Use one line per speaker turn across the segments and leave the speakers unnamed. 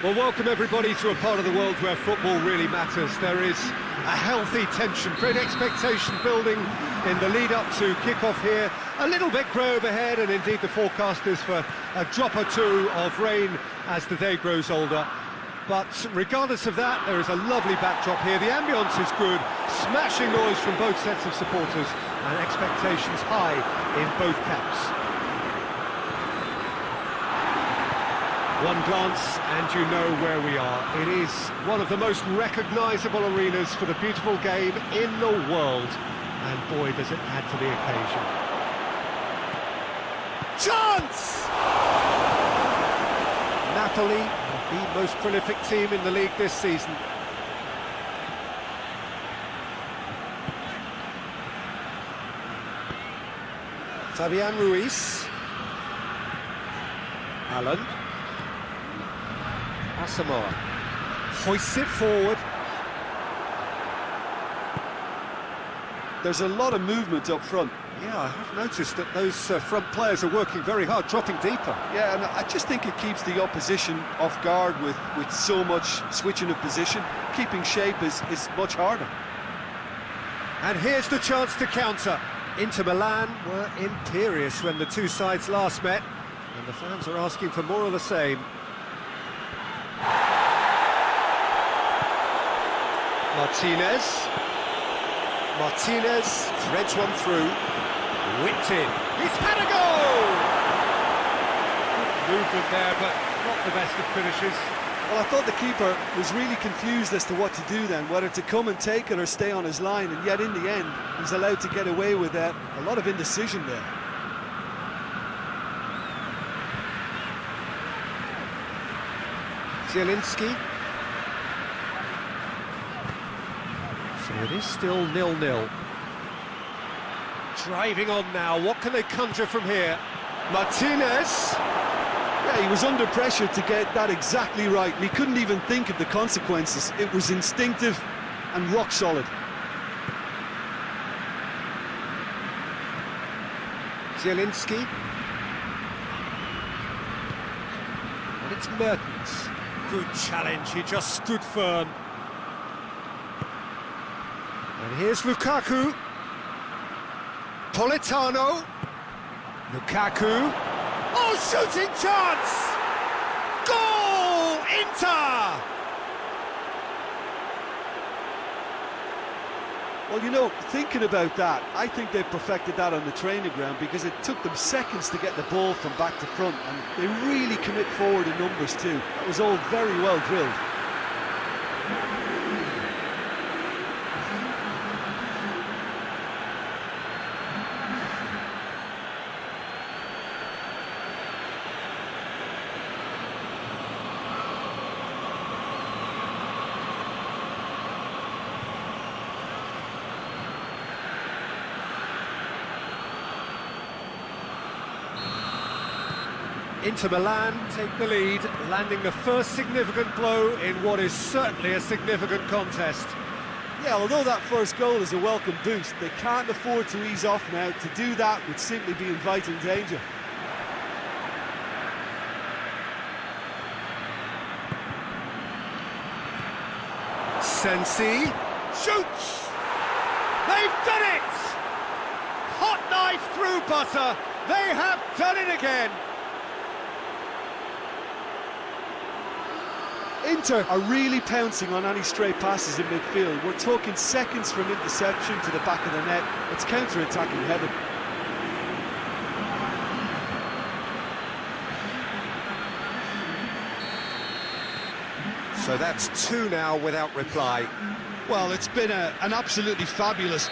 Well, welcome everybody to a part of the world where football really matters. There is a healthy tension, great expectation building in the lead-up to kick-off here. A little bit grey overhead, and indeed the forecast is for a drop or two of rain as the day grows older. But regardless of that, there is a lovely backdrop here. The ambience is good, smashing noise from both sets of supporters, and expectations high in both camps. One glance and you know where we are. It is one of the most recognisable arenas for the beautiful game in the world. And boy, does it add to the occasion. Chance! Napoli, the most prolific team in the league this season. Fabian Ruiz. Allen. Asamoah hoists it forward.
There's a lot of movement up front.
Yeah, I have noticed that those front players are working very hard, dropping deeper.
Yeah, and I just think it keeps the opposition off guard with so much switching of position. Keeping shape is much harder.
And here's the chance to counter. Inter Milan were imperious when the two sides last met, and the fans are asking for more of the same. Martinez threads one through, whipped in, he's had a goal! Good movement there, but not the best of finishes.
Well, I thought the keeper was really confused as to what to do then, whether to come and take it or stay on his line, and yet in the end, he's allowed to get away with that. A lot of indecision there.
Zielinski. So it is still 0-0. Driving on now, what can they conjure from here? Martinez!
Yeah, he was under pressure to get that exactly right, and he couldn't even think of the consequences. It was instinctive and rock solid.
Zielinski. And it's Mertens. Good challenge, he just stood firm. And here's Lukaku. Politano. Lukaku. Oh, shooting chance! Goal! Inter!
Well, you know, thinking about that, I think they've perfected that on the training ground because it took them seconds to get the ball from back to front, and they really commit forward in numbers too. That was all very well drilled.
Inter Milan take the lead, landing the first significant blow in what is certainly a significant contest.
Yeah, although that first goal is a welcome boost, they can't afford to ease off now. To do that would simply be inviting danger.
Sensi shoots! They've done it! Hot knife through butter, they have done it again!
Inter are really pouncing on any stray passes in midfield. We're talking seconds from interception to the back of the net. It's counter-attacking heaven.
So that's two now without reply.
Well, it's been an absolutely fabulous...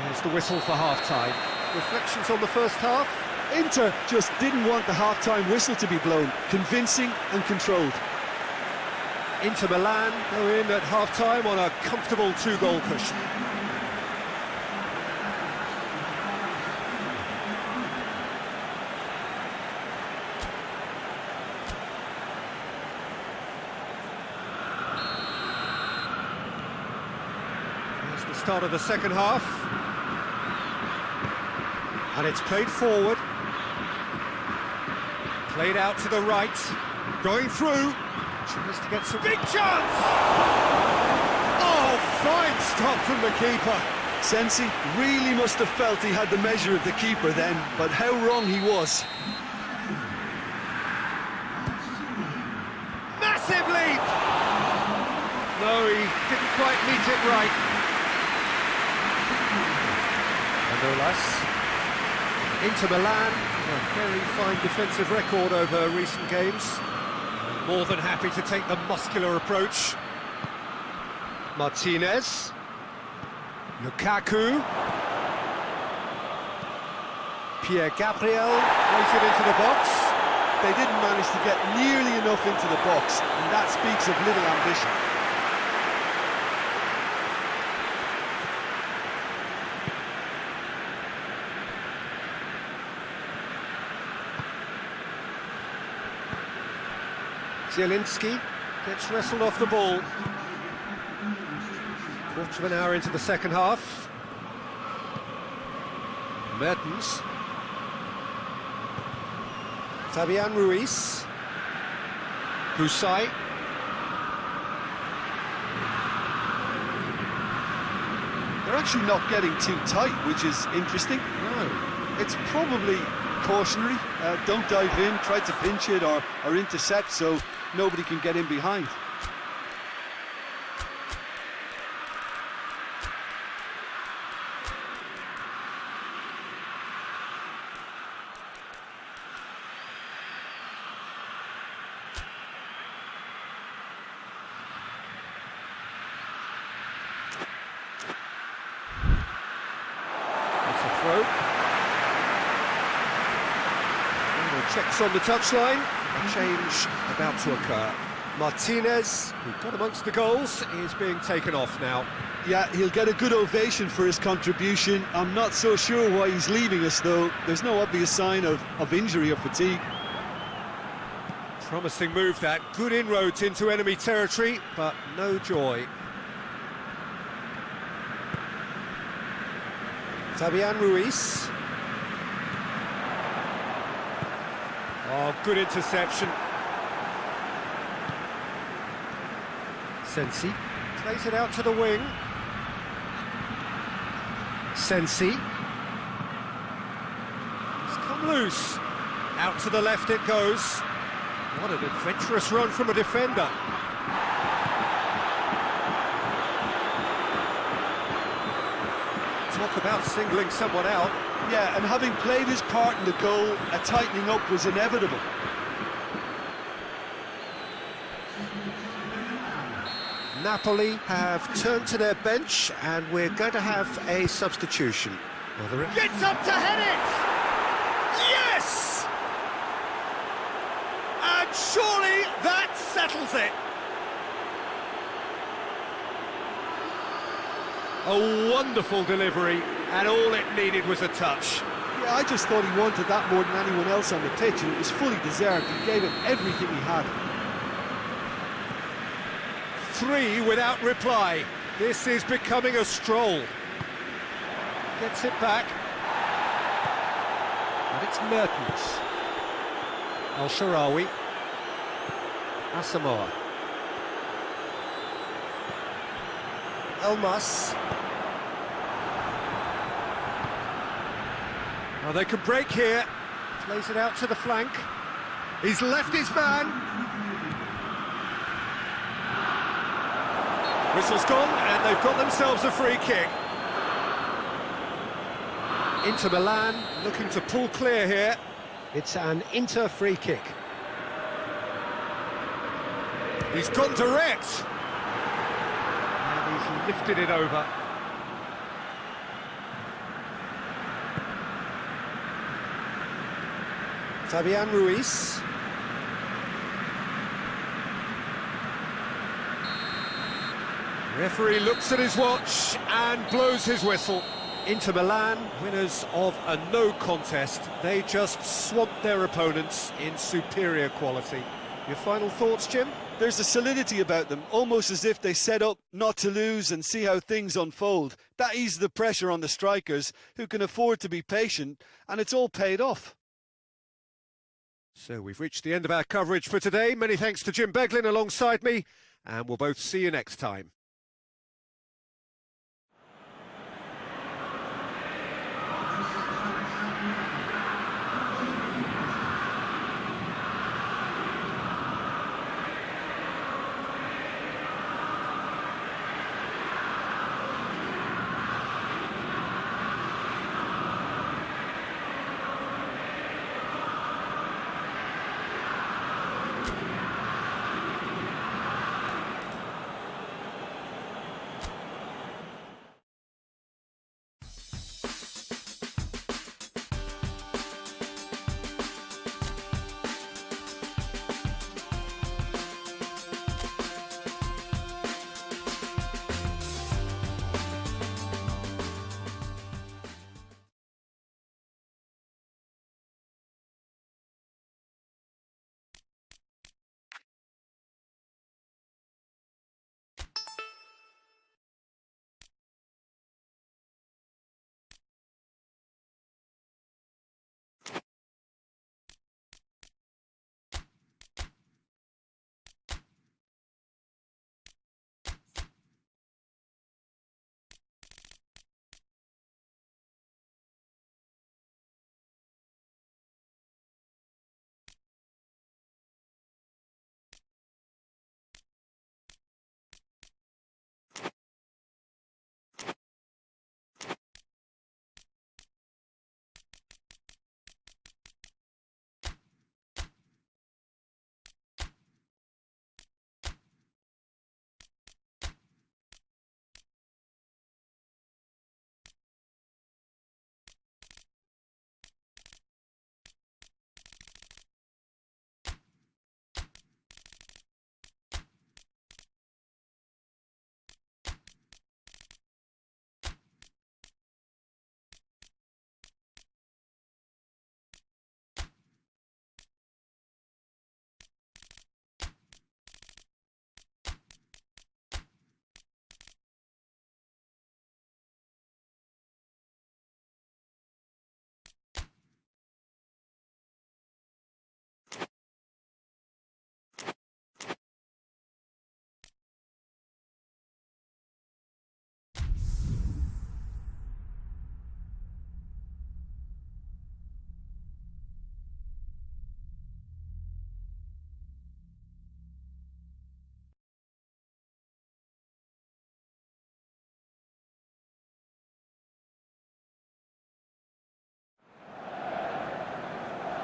There's the whistle for half-time. Reflections on the first half?
Inter just didn't want the half-time whistle to be blown. Convincing and controlled.
Inter Milan go in at half-time on a comfortable two-goal cushion. Here's the start of the second half. And it's played forward. Played out to the right. Going through. Tries to get some big chance! Oh, fine stop from the keeper.
Sensi really must have felt he had the measure of the keeper then, but how wrong he was.
Massive leap! No, he didn't quite meet it right. Manolas. Inter Milan, a very fine defensive record over recent games. More than happy to take the muscular approach. Martinez. Lukaku. Pierre Gabriel plays it into the box.
They didn't manage to get nearly enough into the box, and that speaks of little ambition.
Zielinski gets wrestled off the ball. Quarter of an hour into the second half. Mertens. Fabian Ruiz. Husai.
They're actually not getting too tight, which is interesting.
No.
It's probably cautionary. Don't dive in, try to pinch it or intercept so nobody can get in behind.
It's a throw. Checks on the touchline, a change about to occur. Martinez, who got amongst the goals, is being taken off now.
Yeah, he'll get a good ovation for his contribution. I'm not so sure why he's leaving us, though. There's no obvious sign of injury or fatigue.
Promising move that, good inroads into enemy territory, but no joy. Fabian Ruiz. Oh, good interception. Sensi plays it out to the wing. Sensi. It's come loose. Out to the left it goes. What an adventurous run from a defender. Talk about singling someone out.
Yeah, and having played his part in the goal, a tightening up was inevitable.
Napoli have turned to their bench, and we're going to have a substitution. Whether it gets up to head it! Yes! And surely that settles it. A wonderful delivery, and all it needed was a touch.
Yeah, I just thought he wanted that more than anyone else on the pitch, and it was fully deserved. He gave it everything he had.
3 without reply. This is becoming a stroll. Gets it back. And it's Mertens. Al-Sharawi. Asamoah. Elmas. Now they could break here. Plays it out to the flank. He's left his man. Whistle's gone, and they've got themselves a free kick. Inter Milan looking to pull clear here. It's an Inter free kick. He's gone direct. And he's lifted it over. Fabian Ruiz. Referee looks at his watch and blows his whistle. Inter Milan, winners of a no contest. They just swamped their opponents in superior quality. Your final thoughts, Jim?
There's a solidity about them, almost as if they set up not to lose and see how things unfold. That eases the pressure on the strikers, who can afford to be patient, and it's all paid off.
So we've reached the end of our coverage for today. Many thanks to Jim Beglin alongside me, and we'll both see you next time.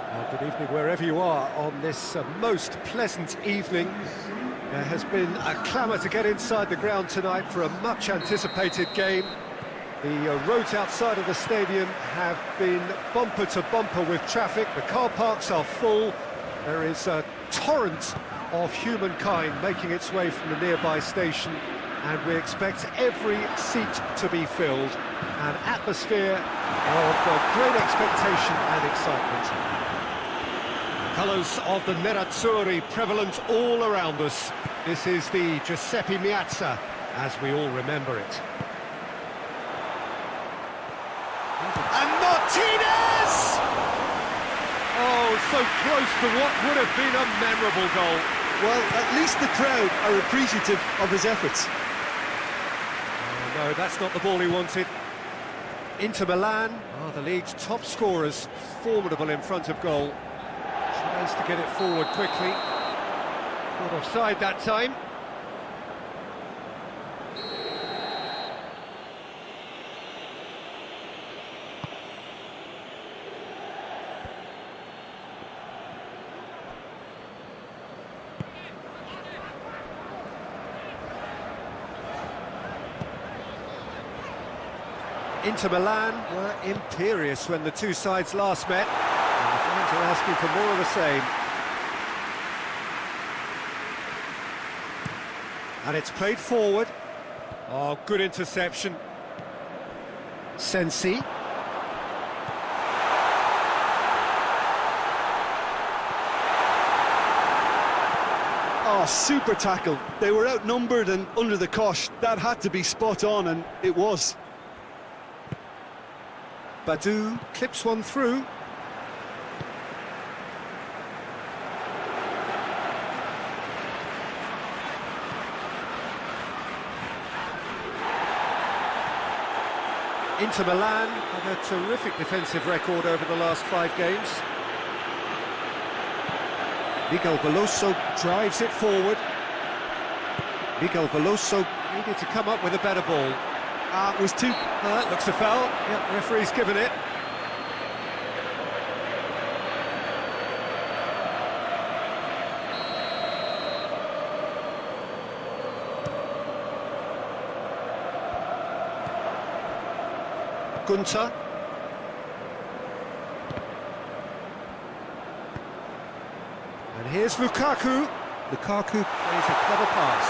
Well, good evening wherever you are on this most pleasant evening. There has been a clamour to get inside the ground tonight for a much anticipated game. The roads outside of the stadium have been bumper to bumper with traffic. The car parks are full. There is a torrent of humankind making its way from the nearby station, and we expect every seat to be filled. An atmosphere of great expectation and excitement. Colours of the Nerrazurri prevalent all around us. This is the Giuseppe Meazza, as we all remember it. And Martinez! Oh, so close to what would have been a memorable goal.
Well, at least the crowd are appreciative of his efforts.
Oh, no, that's not the ball he wanted. Inter Milan are the league's top scorers, formidable in front of goal. Tries to get it forward quickly. Not offside that time. Inter Milan were imperious when the two sides last met. And the fans are asking for more of the same. And it's played forward. Oh, good interception. Sensi.
Oh, super tackle. They were outnumbered and under the cosh. That had to be spot on, and it was.
Butuh clips one through. Inter Milan have a terrific defensive record over the last 5 games. Miguel Veloso drives it forward. Miguel Veloso needed to come up with a better ball.
It was too...
Looks a foul. Yep, referee's given it. Gunter. And here's Lukaku. Lukaku plays a clever pass.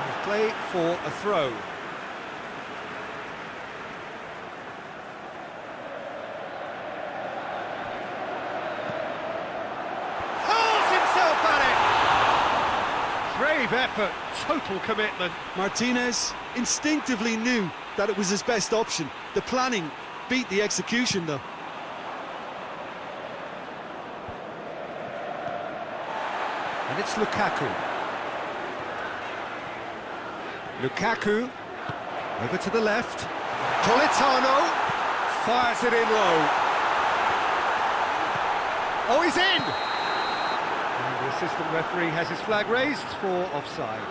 And play for a throw. Hurls himself at it! Brave effort, total commitment.
Martinez instinctively knew that it was his best option. The planning beat the execution, though.
And it's Lukaku. Lukaku, over to the left. Politano fires it in low. Oh, he's in! And the assistant referee has his flag raised for offside.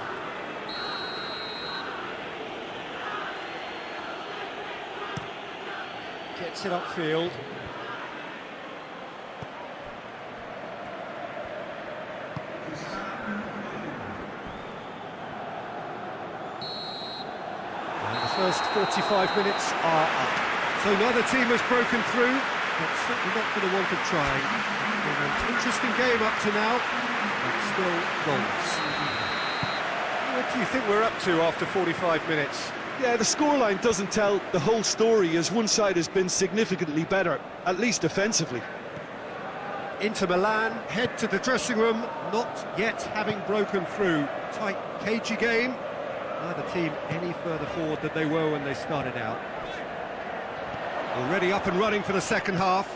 Gets it upfield. And the first 45 minutes are up. So neither team has broken through, but certainly not for the want of trying. It's been an interesting game up to now, but still goals. What do you think we're up to after 45 minutes?
Yeah, the scoreline doesn't tell the whole story, as one side has been significantly better, at least offensively.
Inter Milan head to the dressing room, not yet having broken through. Tight, cagey game. Neither team any further forward than they were when they started out. Already up and running for the second half.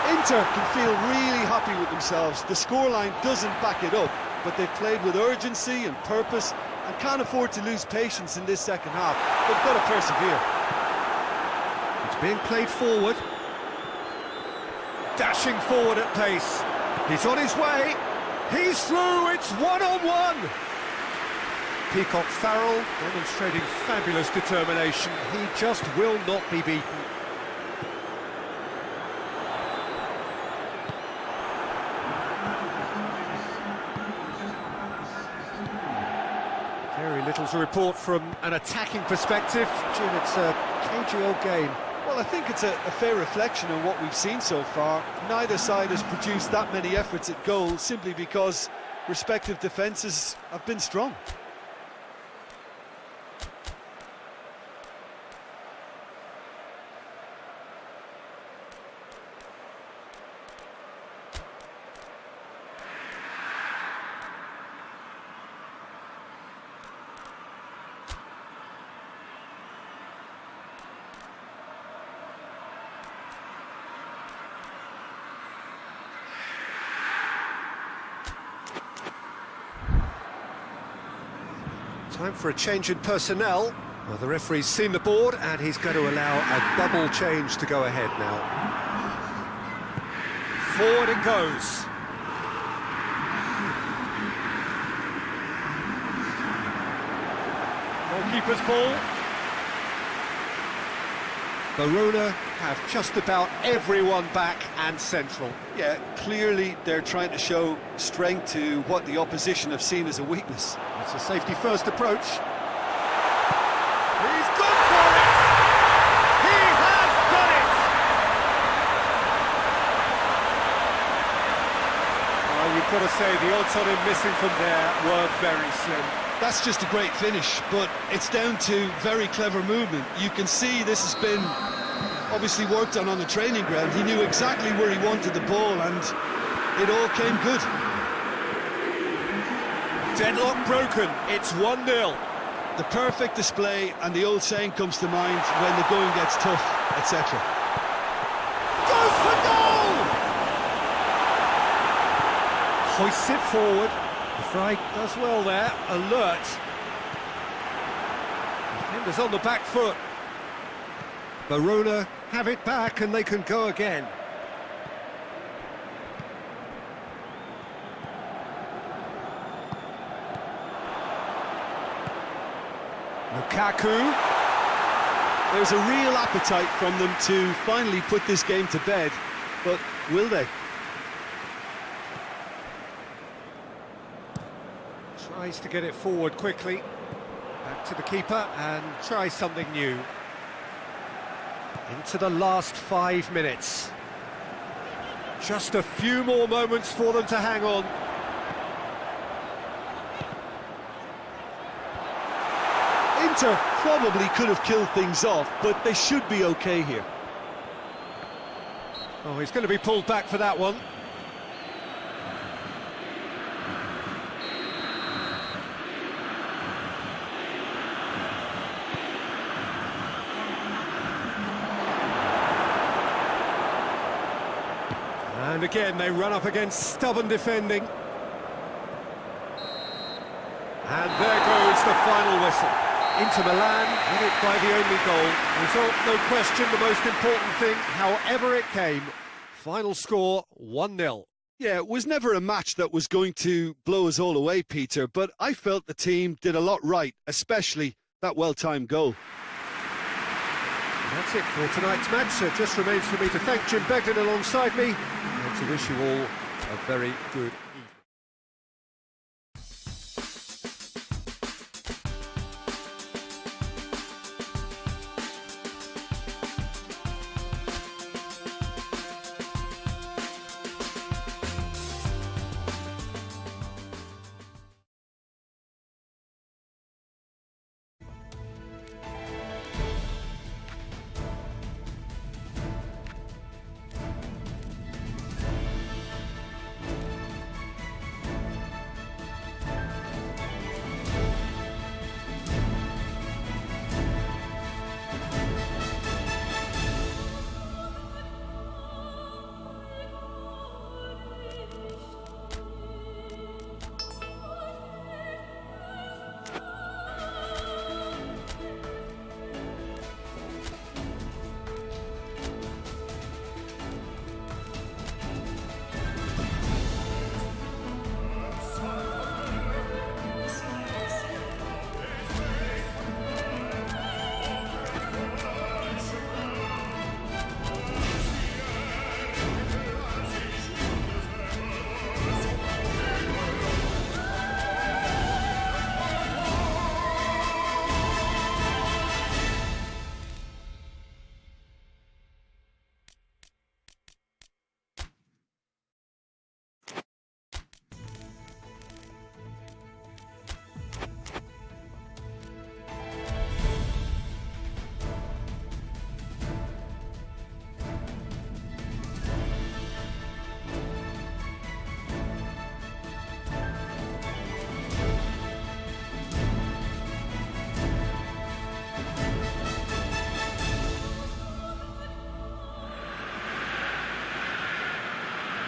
Inter can feel really happy with themselves. The scoreline doesn't back it up, but they've played with urgency and purpose and can't afford to lose patience in this second half. They've got to persevere.
It's being played forward. Dashing forward at pace. He's on his way. He's through. It's one-on-one. Peacock Farrell demonstrating fabulous determination. He just will not be beaten. Very little to report from an attacking perspective. Jim, it's a cagey old game.
Well, I think it's a fair reflection on what we've seen so far. Neither side has produced that many efforts at goal simply because respective defences have been strong.
Time for a change in personnel. Well, the referee's seen the board and he's going to allow a double change to go ahead now. Forward it goes. Goalkeeper's ball. Verona have just about everyone back and central.
Yeah, clearly they're trying to show strength to what the opposition have seen as a weakness.
It's a safety-first approach. He's gone for it! He has done it! Well, you've got to say the odds on him missing from there were very slim.
That's just a great finish, but it's down to very clever movement. You can see this has been obviously worked on the training ground. He knew exactly where he wanted the ball and it all came good.
Deadlock broken, it's 1-0.
The perfect display, and the old saying comes to mind: when the going gets tough, etc.
Goes for goal! Hoists it forward. The Fry does well there, alert. Defenders on the back foot. Verona have it back and they can go again. Lukaku.
There's a real appetite from them to finally put this game to bed, but will they?
Tries to get it forward quickly. Back to the keeper and try something new. Into the last 5 minutes. Just a few more moments for them to hang on.
Inter probably could have killed things off, but they should be okay here.
Oh, he's going to be pulled back for that one. And again, they run up against stubborn defending. And there goes the final whistle. Inter Milan win it by the only goal. Result, no question, the most important thing, however it came. Final score, 1-0.
Yeah, it was never a match that was going to blow us all away, Peter, but I felt the team did a lot right, especially that well-timed goal.
That's it for tonight's match. So it just remains for me to thank Jim Begden alongside me and to wish you all a very good evening.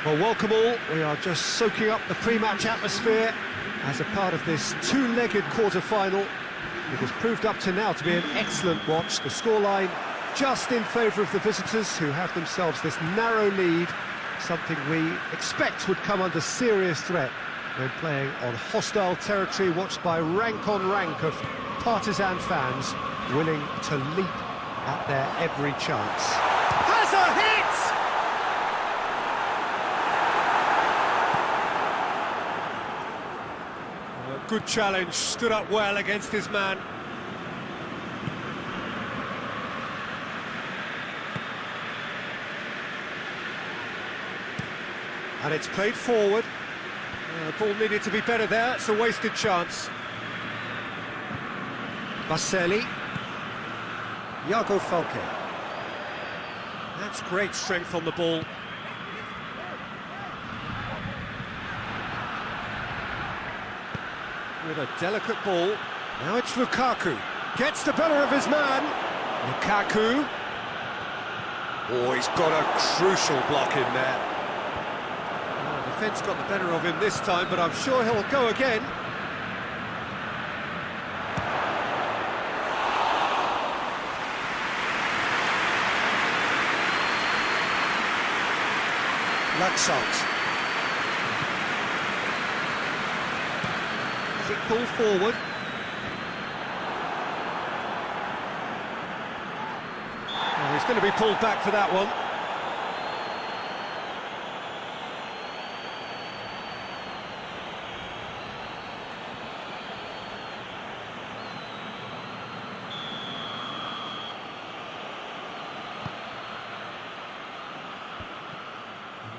Well, welcome all. We are just soaking up the pre-match atmosphere as a part of this two-legged quarter-final. It has proved up to now to be an excellent watch. The scoreline just in favour of the visitors, who have themselves this narrow lead, something we expect would come under serious threat when playing on hostile territory, watched by rank on rank of partisan fans willing to leap at their every chance. Has a hit! Good challenge, stood up well against his man. And it's played forward. The ball needed to be better there, it's a wasted chance. Baselli. Iago Falque. That's great strength on the ball. With a delicate ball. Now it's Lukaku. Gets the better of his man. Lukaku. Oh, he's got a crucial block in there. Oh, the defence got the better of him this time, but I'm sure he'll go again. insult. Quick ball forward. Oh, he's going to be pulled back for that one.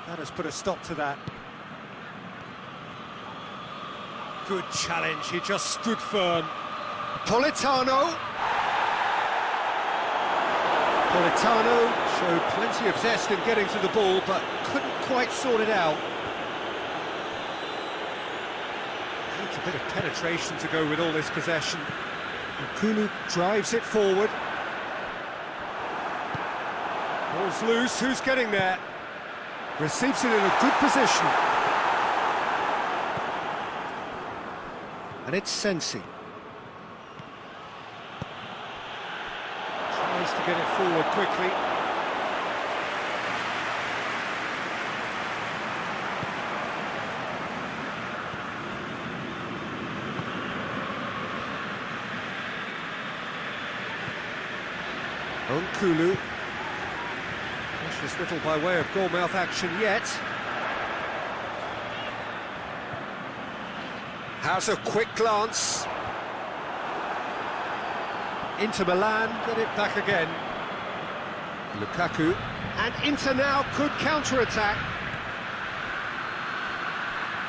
That has put a stop to that. Good challenge, he just stood firm. Politano showed plenty of zest in getting to the ball, but couldn't quite sort it out. Needs a bit of penetration to go with all this possession. And Kulu drives it forward. Ball's loose, who's getting there? Receives it in a good position. And it's Sensi. Tries to get it forward quickly. Kulu. Precious little by way of goal-mouth action yet. Has a quick glance. Inter Milan get it back again. Lukaku. And Inter now could counter-attack.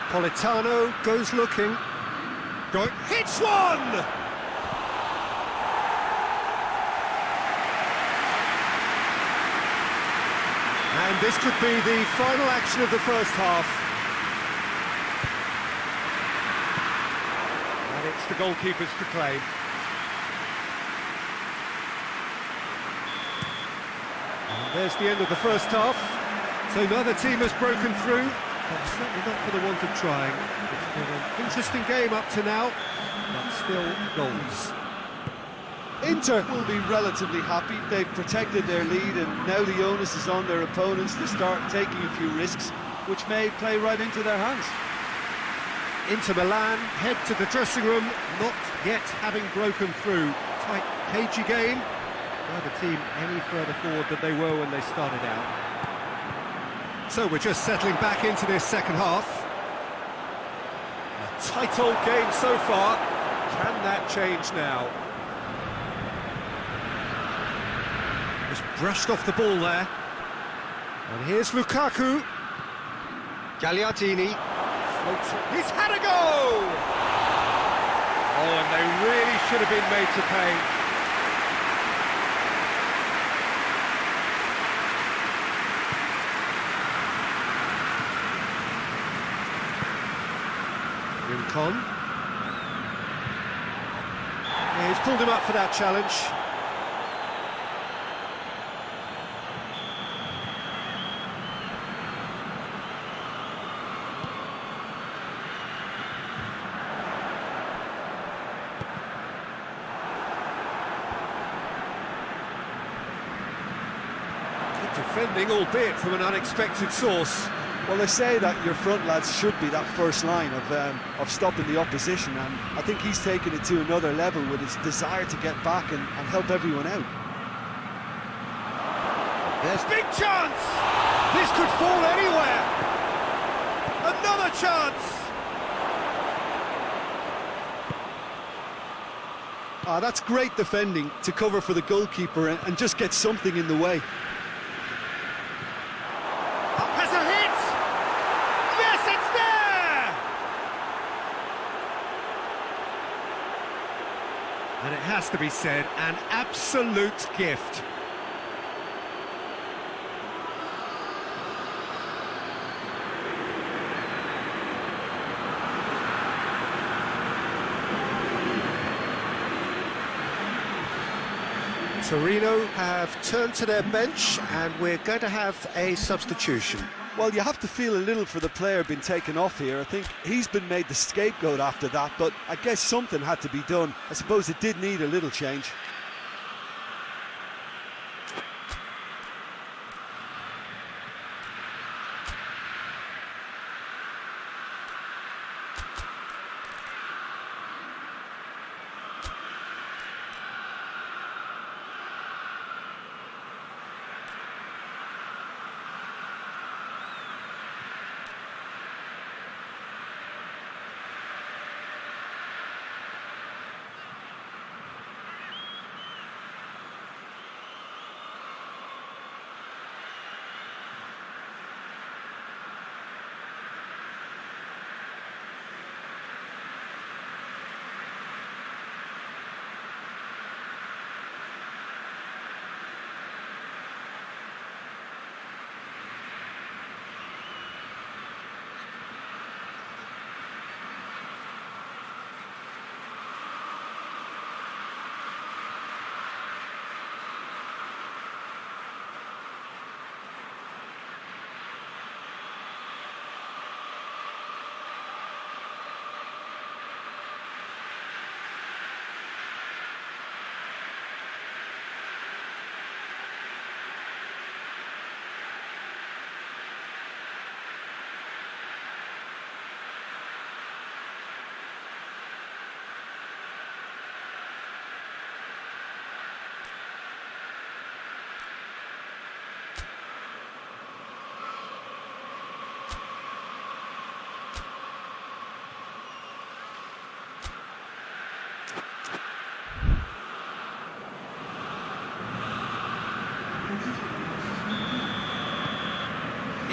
Politano goes looking. Hits one! And this could be the final action of the first half. And it's the goalkeepers to claim. And there's the end of the first half. So neither team has broken through, but certainly not for the want of trying. It's been an interesting game up to now, but still goals.
Inter will be relatively happy. They've protected their lead, and now the onus is on their opponents to start taking a few risks, which may play right into their hands.
Inter Milan head to the dressing room, not yet having broken through. Tight, cagey game. Neither team any further forward than they were when they started out. So we're just settling back into this second half. A tight old game so far. Can that change now? Brushed off the ball there. And here's Lukaku. Gagliardini. Floats it. He's had a go! Oh, and they really should have been made to pay. Rincon. Yeah, he's pulled him up for that challenge. Defending, albeit from an unexpected source.
Well, they say that your front lads should be that first line of stopping the opposition, and I think he's taken it to another level with his desire to get back and help everyone out.
There's big chance! This could fall anywhere! Another chance!
That's great defending to cover for the goalkeeper and just get something in the way.
And it has to be said, an absolute gift. Torino have turned to their bench, and we're going to have a substitution.
Well, you have to feel a little for the player being taken off here. I think he's been made the scapegoat after that, but I guess something had to be done. I suppose it did need a little change.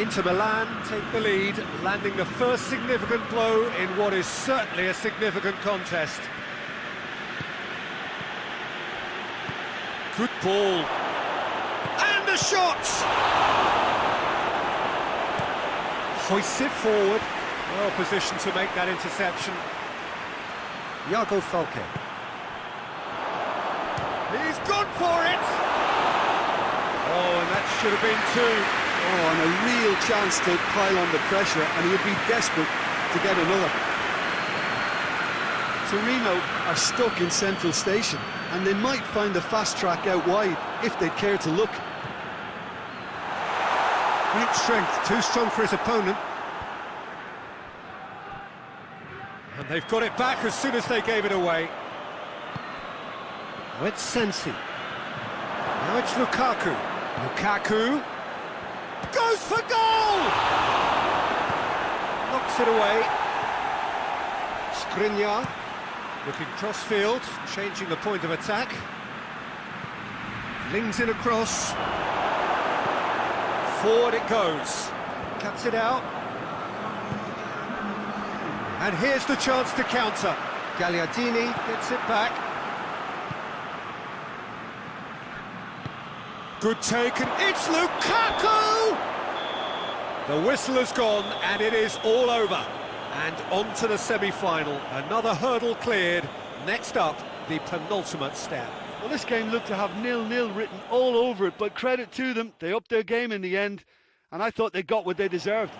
Inter Milan take the lead, landing the first significant blow in what is certainly a significant contest. Good ball. And a shot! Hoists it forward. Well positioned to make that interception. Iago Falque. He's gone for it! Oh, and that should have been two.
Oh, and a real chance to pile on the pressure, and he would be desperate to get another. Torino are stuck in Central Station, and they might find the fast track out wide if they care to look.
Great strength, too strong for his opponent. And they've got it back as soon as they gave it away. Now it's Sensi. Now it's Lukaku. Lukaku goes for goal! Knocks it away. Skriniar looking cross-field, changing the point of attack. Flings it across. Forward it goes. Cuts it out. And here's the chance to counter. Gagliardini gets it back. Good take, and it's Lukaku! The whistle has gone, and it is all over. And on to the semi-final. Another hurdle cleared. Next up, the penultimate step.
Well, this game looked to have 0-0 written all over it, but credit to them, they upped their game in the end, and I thought they got what they deserved.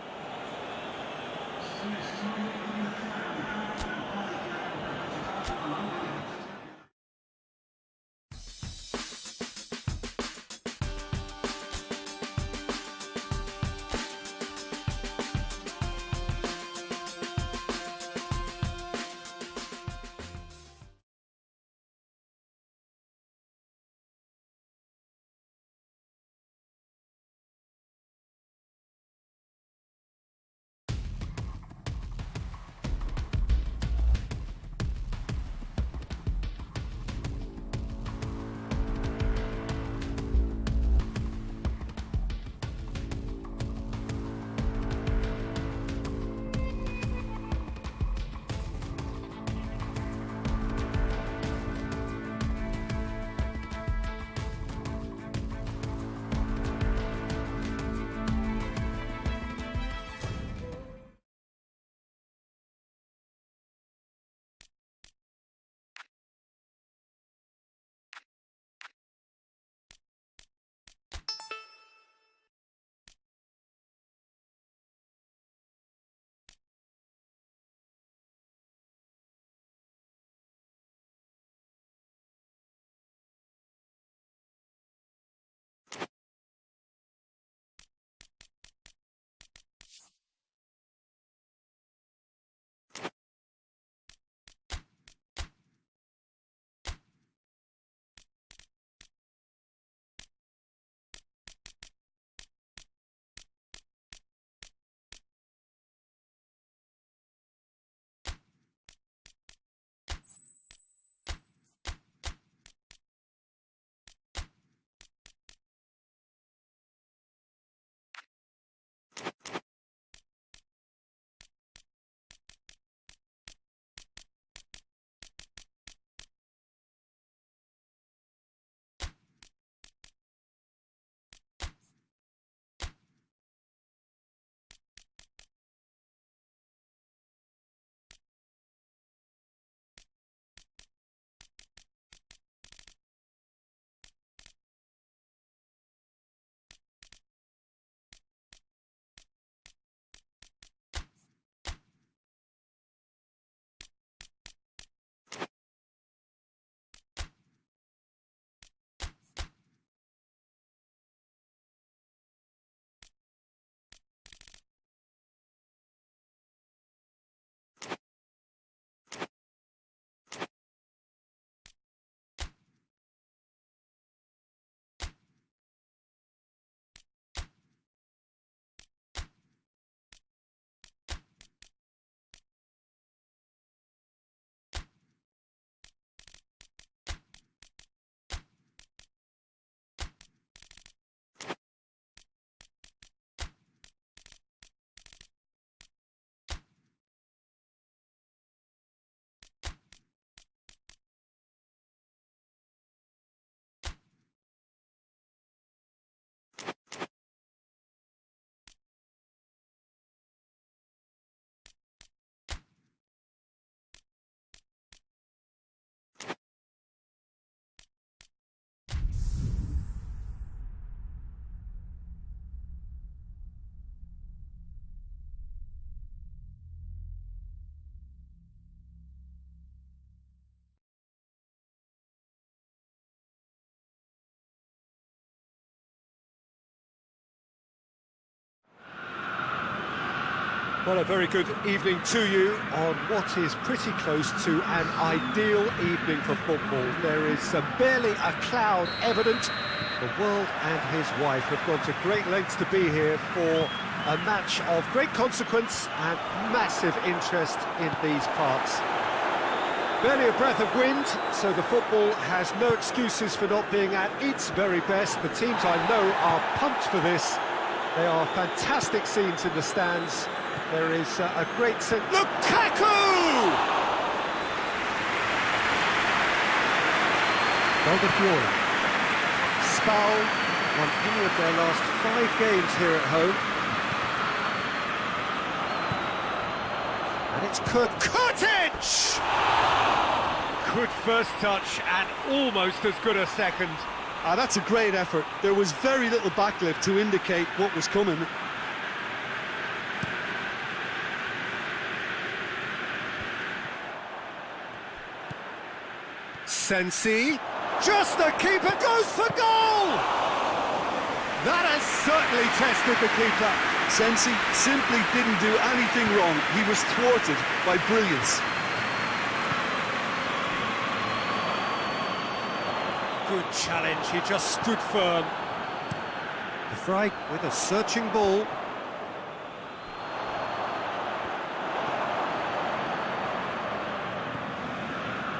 Well, a very good evening to you on what is pretty close to an ideal evening for football. There is barely a cloud evident. The world and his wife have gone to great lengths to be here for a match of great consequence and massive interest in these parts. Barely a breath of wind, so the football has no excuses for not being at its very best. The teams I know are pumped for this. They are fantastic scenes in the stands. There is a great sense... Lukaku! Fiore. Spal won any of their last 5 games here at home. And it's Kurtic! Good first touch and almost as good a second.
That's a great effort. There was very little backlift to indicate what was coming.
Sensi, just the keeper goes for goal! That has certainly tested the keeper.
Sensi simply didn't do anything wrong. He was thwarted by brilliance.
Good challenge, he just stood firm. The Frey with a searching ball.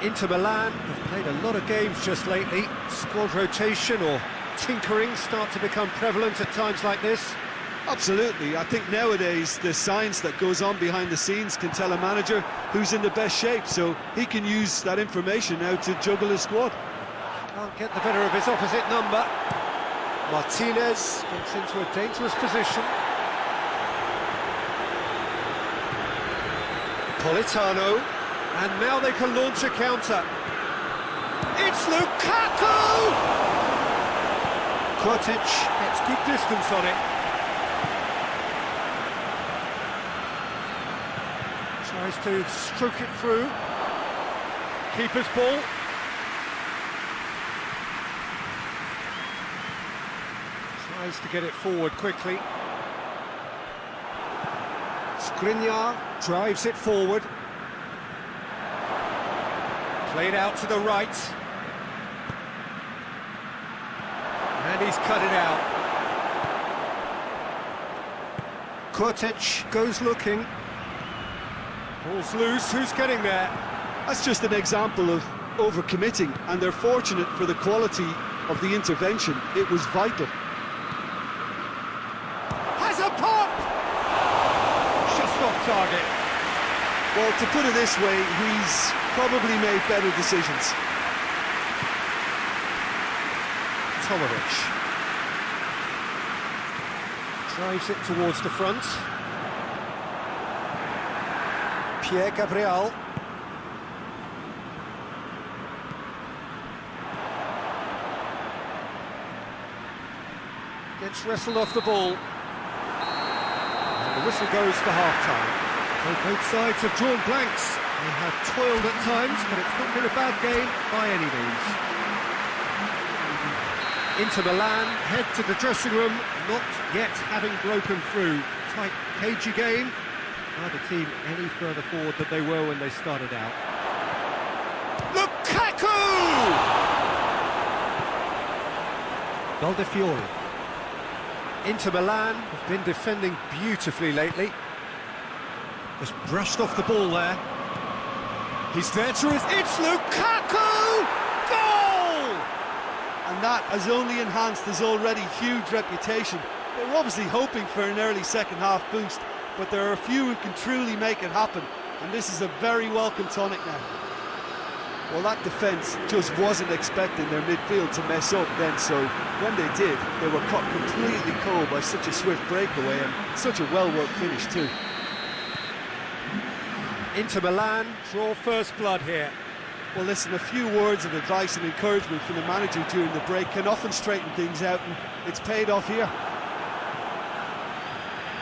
Inter Milan have played a lot of games just lately. Squad rotation or tinkering start to become prevalent at times like this.
Absolutely. I think nowadays the science that goes on behind the scenes can tell a manager who's in the best shape, so he can use that information now to juggle his squad.
Can't get the better of his opposite number. Martinez gets into a dangerous position. Politano. And now they can launch a counter. It's Lukaku! Kurtic gets good distance on it. Tries to stroke it through. Keeper's ball. Tries to get it forward quickly. Skriniar drives it forward. Played out to the right. And he's cut it out. Kurtic goes looking. Ball's loose, who's getting there?
That's just an example of overcommitting, and they're fortunate for the quality of the intervention. It was vital.
Has a pop! Just off target.
Well, to put it this way, he's probably made better decisions.
Tomovic drives it towards the front. Pierre Gabriel. Gets wrestled off the ball. And the whistle goes for half-time. So both sides have drawn blanks. They have toiled at times, but it's not been a bad game by any means. Inter Milan head to the dressing room, not yet having broken through. Tight, cagey game. Neither team any further forward than they were when they started out. Lukaku! Fiore. Inter Milan have been defending beautifully lately. Just brushed off the ball there. He's there to his... It's Lukaku! Goal!
And that has only enhanced his already huge reputation. They were obviously hoping for an early second-half boost, but there are a few who can truly make it happen, and this is a very welcome tonic now. Well, that defence just wasn't expecting their midfield to mess up then, so when they did, they were caught completely cold by such a swift breakaway and such a well-worked finish too.
Inter Milan draw first blood here.
Well, listen, a few words of advice and encouragement from the manager during the break can often straighten things out, and it's paid off here.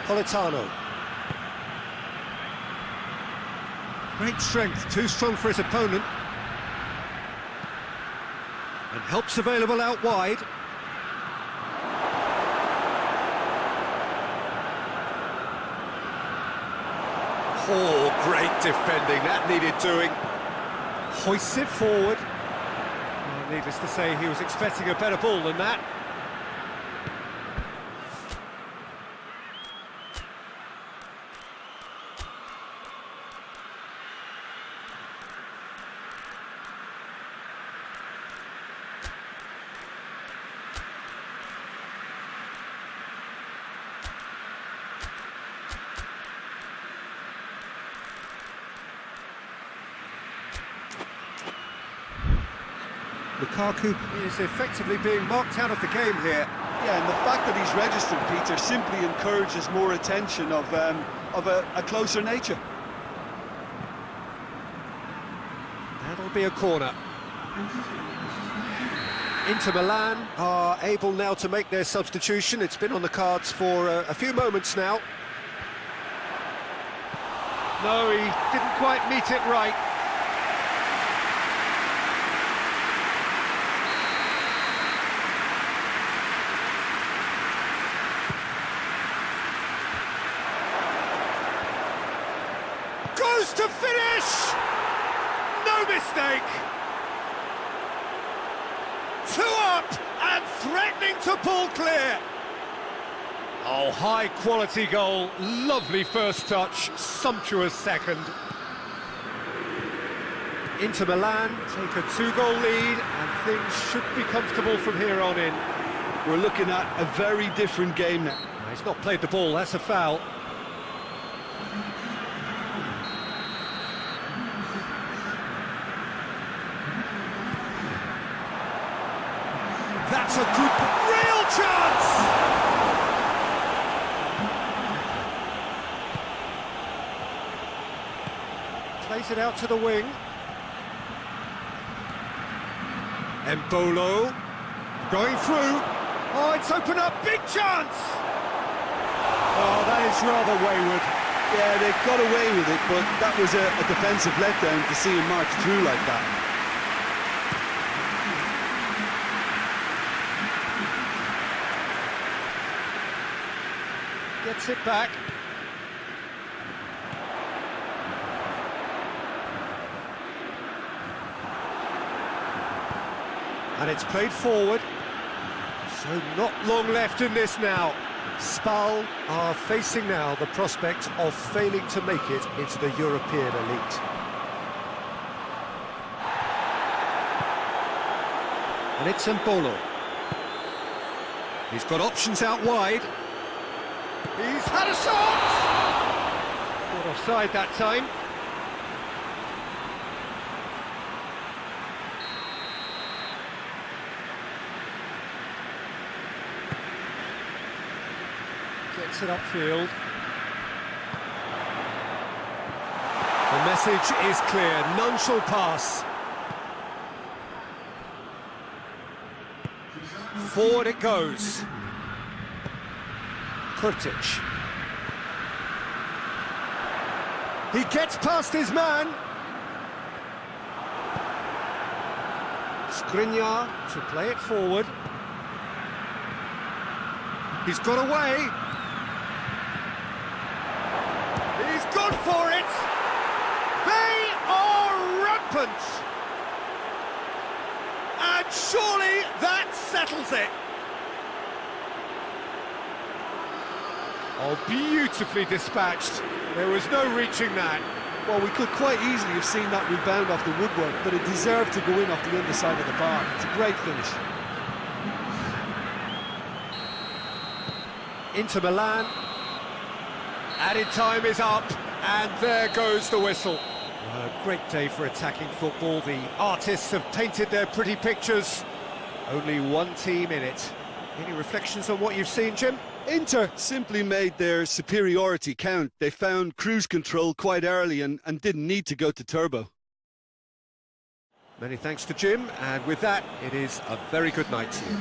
Politano. Great strength, too strong for his opponent. And help's available out wide. Oh, great defending, that needed doing. Hoists it forward. Needless to say, he was expecting a better ball than that. Lukaku is effectively being marked out of the game here.
Yeah, and the fact that he's registered, Peter, simply encourages more attention of a closer nature.
That'll be a corner. Inter Milan are able now to make their substitution. It's been on the cards for a few moments now. No, he didn't quite meet it right. Goes to finish! No mistake! 2 up and threatening to pull clear. Oh, high quality goal, lovely first touch, sumptuous second. Inter Milan take a 2-goal lead and things should be comfortable from here on in.
We're looking at a very different game now.
He's not played the ball, that's a foul. That's a good, real chance! Plays it out to the wing. Embolo going through. Oh, it's opened up, big chance! Oh, that is rather wayward.
Yeah, they got away with it, but that was a defensive letdown to see him march through like that.
Gets it back. And it's played forward. So not long left in this now. Spal are facing now the prospect of failing to make it into the European elite. And it's Embolo. He's got options out wide. He's had a shot! Not offside that time. Gets it upfield. The message is clear, none shall pass. Forward it goes. Kurtic. He gets past his man. Skriniar to play it forward. He's got away. He's gone for it. They are rampant. And surely that settles it. Oh, beautifully dispatched. There was no reaching that.
Well, we could quite easily have seen that rebound off the woodwork, but it deserved to go in off the underside of the bar. It's a great finish.
Inter Milan. Added time is up, and there goes the whistle. A great day for attacking football. The artists have painted their pretty pictures. Only one team in it. Any reflections on what you've seen, Jim?
Inter simply made their superiority count. They found cruise control quite early and didn't need to go to turbo.
Many thanks to Jim, and with that, it is a very good night to you.